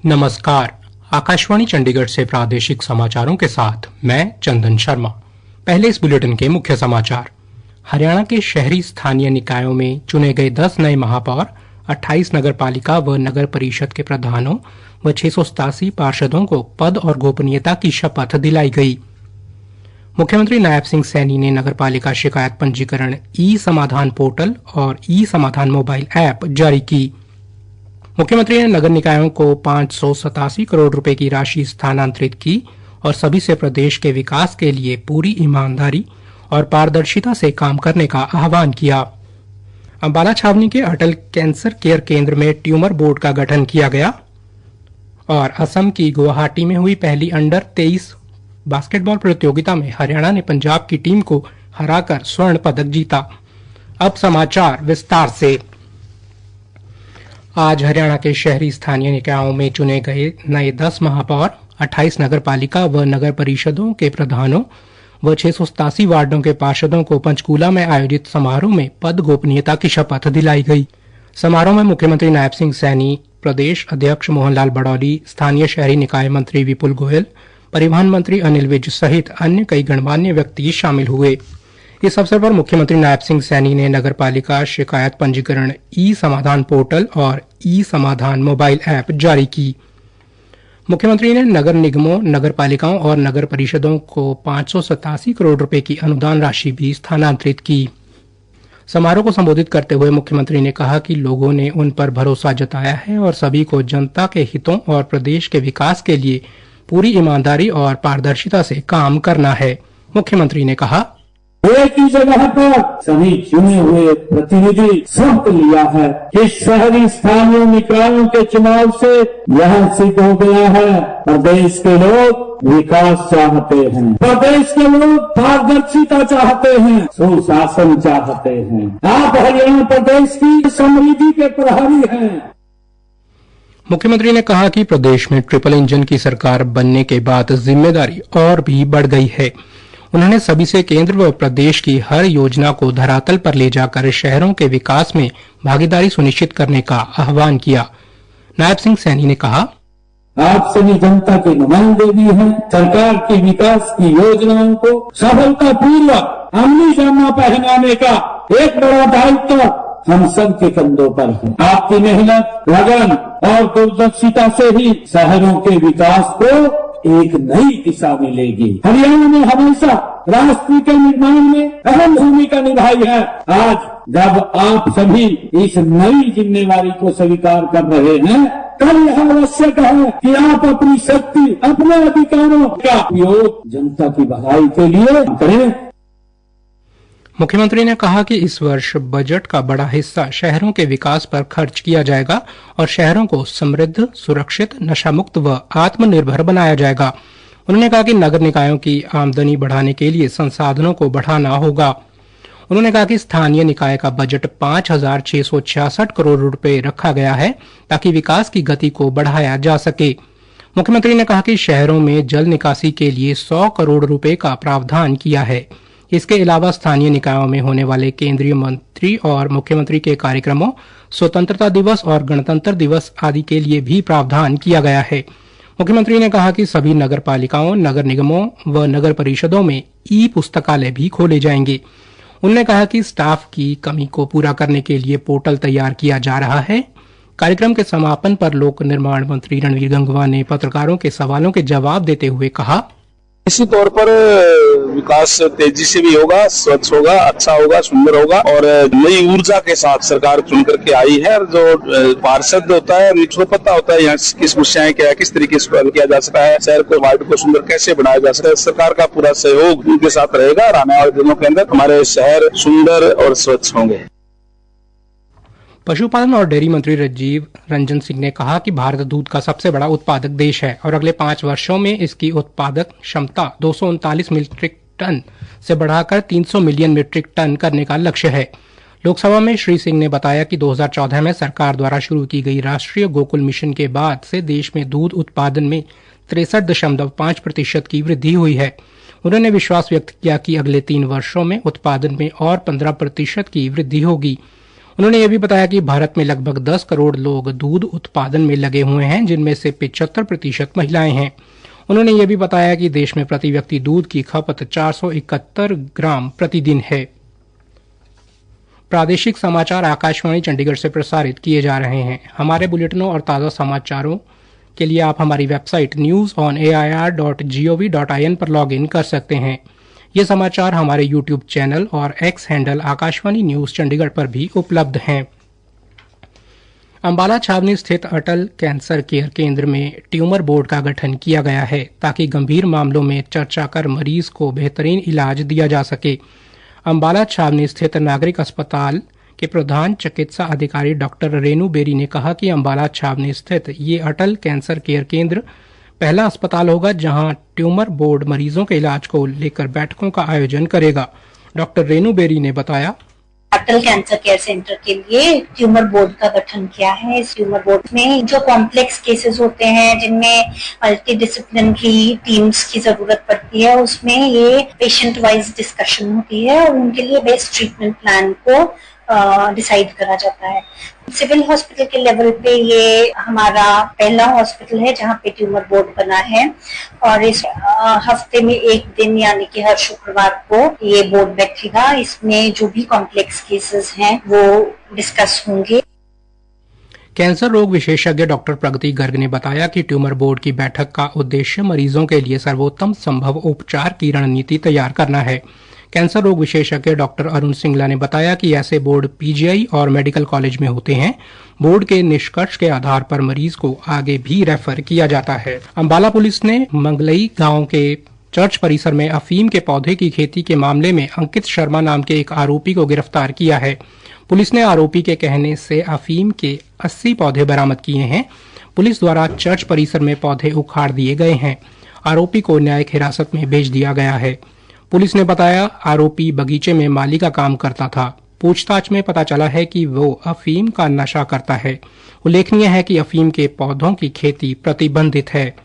नमस्कार। आकाशवाणी चंडीगढ़ से प्रादेशिक समाचारों के साथ मैं चंदन शर्मा। पहले इस बुलेटिन के मुख्य समाचार। हरियाणा के शहरी स्थानीय निकायों में चुने गए 10 नए महापौर, 28 नगर पालिका व नगर परिषद के प्रधानों व 687 पार्षदों को पद और गोपनीयता की शपथ दिलाई गई। मुख्यमंत्री नायब सिंह सैनी ने नगर पालिका शिकायत पंजीकरण ई समाधान पोर्टल और ई समाधान मोबाइल ऐप जारी की। मुख्यमंत्री ने नगर निकायों को 587 करोड़ रुपए की राशि स्थानांतरित की और सभी से प्रदेश के विकास के लिए पूरी ईमानदारी और पारदर्शिता से काम करने का आह्वान किया। अंबाला छावनी के अटल कैंसर केयर केंद्र में ट्यूमर बोर्ड का गठन किया गया और असम की गुवाहाटी में हुई पहली अंडर 23 बास्केटबॉल प्रतियोगिता में हरियाणा ने पंजाब की टीम को हराकर स्वर्ण पदक जीता। अब समाचार विस्तार से। आज हरियाणा के शहरी स्थानीय निकायों में चुने गए नए 10 महापौर, 28 नगर पालिका व नगर परिषदों के प्रधानों व 687 वार्डों के पार्षदों को पंचकूला में आयोजित समारोह में पद गोपनीयता की शपथ दिलाई गई। समारोह में मुख्यमंत्री नायब सिंह सैनी, प्रदेश अध्यक्ष मोहनलाल बड़ौली, स्थानीय शहरी निकाय मंत्री विपुल गोयल, परिवहन मंत्री अनिल विज सहित अन्य कई गणमान्य व्यक्ति शामिल हुए। इस अवसर पर मुख्यमंत्री नायब सिंह सैनी ने नगर पालिका शिकायत पंजीकरण ई समाधान पोर्टल और ई समाधान मोबाइल ऐप जारी की। मुख्यमंत्री ने नगर निगमों, नगर पालिकाओं और नगर परिषदों को 587 करोड़ रुपए की अनुदान राशि भी स्थानांतरित की। समारोह को संबोधित करते हुए मुख्यमंत्री ने कहा कि लोगों ने उन पर भरोसा जताया है और सभी को जनता के हितों और प्रदेश के विकास के लिए पूरी ईमानदारी और पारदर्शिता से काम करना है। मुख्यमंत्री ने कहा, एक ही जगह पर सभी चुने हुए प्रतिनिधि शपथ लिया है कि शहरी स्थानीय निकायों के चुनाव से यह सिद्ध हो गया है, प्रदेश के लोग विकास चाहते हैं, प्रदेश के लोग पारदर्शिता चाहते हैं, सुशासन चाहते हैं। आप हरियाणा प्रदेश की समृद्धि के प्रहरी हैं। मुख्यमंत्री ने कहा कि प्रदेश में ट्रिपल इंजन की सरकार बनने के बाद जिम्मेदारी और भी बढ़ गई है। उन्होंने सभी से केंद्र व प्रदेश की हर योजना को धरातल पर ले जाकर शहरों के विकास में भागीदारी सुनिश्चित करने का आह्वान किया। नायब सिंह सैनी ने कहा, आप सभी जनता के नुमाइंदे भी हैं। सरकार की विकास की योजनाओं को सफलतापूर्वक अमली जामा पहनाने का एक बड़ा दायित्व हम सब के कंधों पर है। आपकी मेहनत, लगन और दूरदर्शिता से ही शहरों के विकास को एक नई दिशा मिलेगी। हरियाणा ने हमेशा राष्ट्र के निर्माण में अहम भूमिका निभाई है। आज जब आप सभी इस नई जिम्मेवारी को स्वीकार कर रहे हैं, कल यह आवश्यक है कि आप अपनी शक्ति, अपने अधिकारों का उपयोग जनता की भलाई के लिए करें। मुख्यमंत्री ने कहा कि इस वर्ष बजट का बड़ा हिस्सा शहरों के विकास पर खर्च किया जाएगा और शहरों को समृद्ध, सुरक्षित, नशामुक्त व आत्मनिर्भर बनाया जाएगा। उन्होंने कहा कि नगर निकायों की आमदनी बढ़ाने के लिए संसाधनों को बढ़ाना होगा। उन्होंने कहा कि स्थानीय निकाय का बजट 5,666 करोड़ रुपए रखा गया है ताकि विकास की गति को बढ़ाया जा सके। मुख्यमंत्री ने कहा कि शहरों में जल निकासी के लिए 100 करोड़ रुपए का प्रावधान किया है। इसके अलावा स्थानीय निकायों में होने वाले केंद्रीय मंत्री और मुख्यमंत्री के कार्यक्रमों, स्वतंत्रता दिवस और गणतंत्र दिवस आदि के लिए भी प्रावधान किया गया है। मुख्यमंत्री ने कहा कि सभी नगर पालिकाओं, नगर निगमों व नगर परिषदों में ई पुस्तकालय भी खोले जाएंगे। उन्होंने कहा कि स्टाफ की कमी को पूरा करने के लिए पोर्टल तैयार किया जा रहा है। कार्यक्रम के समापन पर लोक निर्माण मंत्री रणवीर गंगवा ने पत्रकारों के सवालों के जवाब देते हुए कहा, इसी तौर पर विकास तेजी से भी होगा, स्वच्छ होगा, अच्छा होगा, सुंदर होगा और नई ऊर्जा के साथ सरकार चुन करके आई है। और जो पार्षद होता है उसको पता होता है यहाँ किस समस्याएं क्या है, किस तरीके से हल किया जा सकता है, शहर को, वार्ड को सुंदर कैसे बनाया जा सकता है। सरकार का पूरा सहयोग उनके साथ रहेगा और आने वाले दिनों के अंदर हमारे शहर सुंदर और स्वच्छ होंगे। पशुपालन और डेयरी मंत्री राजीव रंजन सिंह ने कहा कि भारत दूध का सबसे बड़ा उत्पादक देश है और अगले 5 वर्षों में इसकी उत्पादक क्षमता 239 मीट्रिक टन से बढ़ाकर 300 मिलियन मीट्रिक टन करने का लक्ष्य है। लोकसभा में श्री सिंह ने बताया कि 2014 में सरकार द्वारा शुरू की गई राष्ट्रीय गोकुल मिशन के बाद से देश में दूध उत्पादन में 63.5% की वृद्धि हुई है। उन्होंने विश्वास व्यक्त किया कि अगले 3 वर्षों में उत्पादन में और 15% की वृद्धि होगी। उन्होंने ये भी बताया कि भारत में लगभग 10 करोड़ लोग दूध उत्पादन में लगे हुए हैं, जिनमें से 75% महिलाएं हैं। उन्होंने ये भी बताया कि देश में प्रति व्यक्ति दूध की खपत 471 ग्राम प्रतिदिन है। प्रादेशिक समाचार आकाशवाणी चंडीगढ़ से प्रसारित किए जा रहे हैं। हमारे बुलेटिनों और ताज़ा समाचारों के लिए आप हमारी वेबसाइट newsonair.gov.in पर लॉगिन कर सकते हैं। ये समाचार हमारे यूट्यूब चैनल और x handle Akashvani news Chandigarh पर भी उपलब्ध हैं। अंबाला छावनी स्थित अटल कैंसर केयर केंद्र में ट्यूमर बोर्ड का गठन किया गया है ताकि गंभीर मामलों में चर्चा कर मरीज को बेहतरीन इलाज दिया जा सके। अंबाला छावनी स्थित नागरिक अस्पताल के प्रधान चिकित्सा अधिकारी डॉक्टर रेनू बेरी ने कहा कि अंबाला छावनी स्थित ये अटल कैंसर केयर केंद्र पहला अस्पताल होगा जहां ट्यूमर बोर्ड मरीजों के इलाज को लेकर बैठकों का आयोजन करेगा। डॉक्टर रेनू बेरी ने बताया, अटल कैंसर केयर सेंटर के लिए ट्यूमर बोर्ड का गठन किया है। इस ट्यूमर बोर्ड में जो कॉम्प्लेक्स केसेस होते हैं जिनमें मल्टी डिसिप्लिनरी टीम्स की जरूरत पड़ती है, उसमें ये पेशेंट वाइज डिस्कशन होती है और उनके लिए बेस्ट ट्रीटमेंट प्लान को डिसाइड करा जाता है। सिविल हॉस्पिटल के लेवल पे ये हमारा पहला हॉस्पिटल है जहाँ पे ट्यूमर बोर्ड बना है और इस हफ्ते में एक दिन यानी कि हर शुक्रवार को ये बोर्ड बैठेगा। इसमें जो भी कॉम्प्लेक्स केसेस हैं वो डिस्कस होंगे। कैंसर रोग विशेषज्ञ डॉक्टर प्रगति गर्ग ने बताया कि ट्यूमर बोर्ड की बैठक का उद्देश्य मरीजों के लिए सर्वोत्तम संभव उपचार की रणनीति तैयार करना है। कैंसर रोग विशेषज्ञ डॉक्टर अरुण सिंगला ने बताया कि ऐसे बोर्ड पीजीआई और मेडिकल कॉलेज में होते हैं। बोर्ड के निष्कर्ष के आधार पर मरीज को आगे भी रेफर किया जाता है। अंबाला पुलिस ने मंगलई गांव के चर्च परिसर में अफीम के पौधे की खेती के मामले में अंकित शर्मा नाम के एक आरोपी को गिरफ्तार किया है। पुलिस ने आरोपी के कहने से अफीम के 80 पौधे बरामद किए हैं। पुलिस द्वारा चर्च परिसर में पौधे उखाड़ दिए गए हैं। आरोपी को न्यायिक हिरासत में भेज दिया गया है। पुलिस ने बताया आरोपी बगीचे में माली का काम करता था। पूछताछ में पता चला है कि वो अफीम का नशा करता है। उल्लेखनीय है कि अफीम के पौधों की खेती प्रतिबंधित है।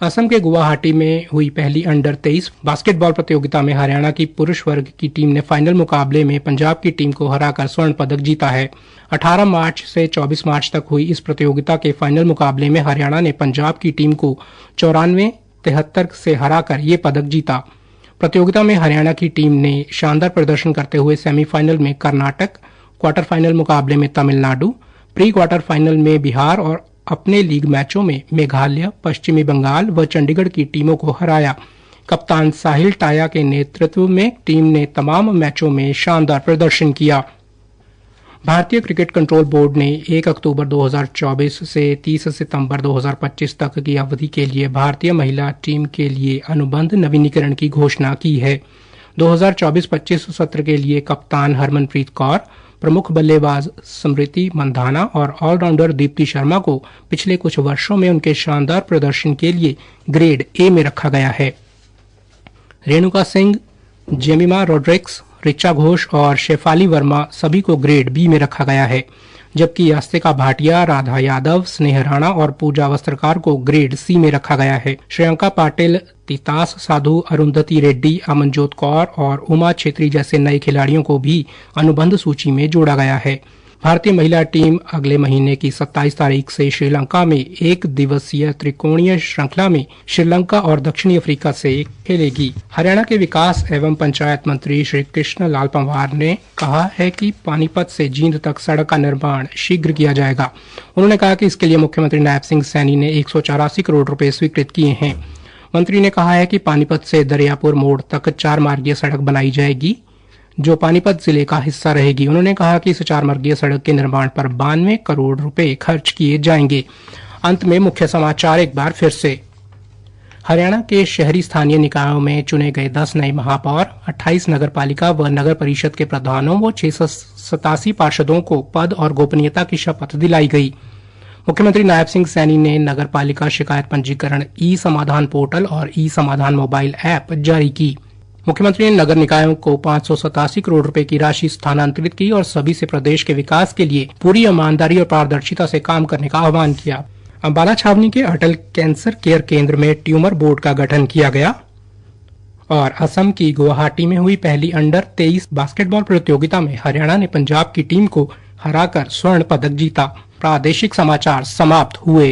असम के गुवाहाटी में हुई पहली अंडर 23 बास्केटबॉल प्रतियोगिता में हरियाणा की पुरुष वर्ग की टीम ने फाइनल मुकाबले में पंजाब की टीम को हराकर स्वर्ण पदक जीता है। 18 मार्च से 24 मार्च तक हुई इस प्रतियोगिता के फाइनल मुकाबले में हरियाणा ने पंजाब की टीम को 94-73 से हराकर ये पदक जीता। प्रतियोगिता में हरियाणा की टीम ने शानदार प्रदर्शन करते हुए सेमीफाइनल में कर्नाटक, क्वार्टर फाइनल मुकाबले में तमिलनाडु, प्री क्वार्टर फाइनल में बिहार और अपने लीग मैचों में मेघालय, पश्चिमी बंगाल व चंडीगढ़ की टीमों को हराया। कप्तान साहिल टाया के नेतृत्व में टीम ने तमाम मैचों में शानदार प्रदर्शन किया। भारतीय क्रिकेट कंट्रोल बोर्ड ने 1 अक्टूबर 2024 से 30 सितंबर 2025 तक की अवधि के लिए भारतीय महिला टीम के लिए अनुबंध नवीनीकरण की घोषणा की है। 2024-25 सत्र के लिए कप्तान हरमनप्रीत कौर, प्रमुख बल्लेबाज स्मृति मंधाना और ऑलराउंडर दीप्ति शर्मा को पिछले कुछ वर्षों में उनके शानदार प्रदर्शन के लिए ग्रेड ए में रखा गया है। रेणुका सिंह, जेमिमा रोड्रिक्स, ऋचा घोष और शेफाली वर्मा सभी को ग्रेड बी में रखा गया है, जबकि यास्तिका भाटिया, राधा यादव, स्नेह राणा और पूजा वस्त्रकार को ग्रेड सी में रखा गया है। श्रेयंका पाटिल, तितास साधु, अरुंधति रेड्डी, अमनजोत कौर और उमा छेत्री जैसे नए खिलाड़ियों को भी अनुबंध सूची में जोड़ा गया है। भारतीय महिला टीम अगले महीने की 27 तारीख से श्रीलंका में एक दिवसीय त्रिकोणीय श्रृंखला में श्रीलंका और दक्षिणी अफ्रीका से खेलेगी। हरियाणा के विकास एवं पंचायत मंत्री श्री कृष्ण लाल पंवार ने कहा है कि पानीपत से जींद तक सड़क का निर्माण शीघ्र किया जाएगा। उन्होंने कहा कि इसके लिए मुख्यमंत्री नायब सिंह सैनी ने 184 करोड़ रुपए स्वीकृत किए हैं। मंत्री ने कहा है कि पानीपत से दरियापुर मोड़ तक 4 मार्गीय सड़क बनाई जाएगी जो पानीपत जिले का हिस्सा रहेगी। उन्होंने कहा कि इस 4 मार्गीय सड़क के निर्माण पर 92 करोड़ रुपए खर्च किए जाएंगे। अंत में मुख्य समाचार एक बार फिर से। हरियाणा के शहरी स्थानीय निकायों में चुने गए 10 नए महापौर, 28 नगरपालिका व नगर परिषद के प्रधानों व 687 पार्षदों को पद और गोपनीयता की शपथ दिलाई गई। मुख्यमंत्री नायब सिंह सैनी ने नगरपालिका शिकायत पंजीकरण ई समाधान पोर्टल और ई समाधान मोबाइल ऐप जारी की। मुख्यमंत्री ने नगर निकायों को 587 करोड़ रुपए की राशि स्थानांतरित की और सभी से प्रदेश के विकास के लिए पूरी ईमानदारी और पारदर्शिता से काम करने का आह्वान किया। अंबाला छावनी के अटल कैंसर केयर केंद्र में ट्यूमर बोर्ड का गठन किया गया और असम की गुवाहाटी में हुई पहली अंडर 23 बास्केटबॉल प्रतियोगिता में हरियाणा ने पंजाब की टीम को हराकर स्वर्ण पदक जीता। प्रादेशिक समाचार समाप्त हुए।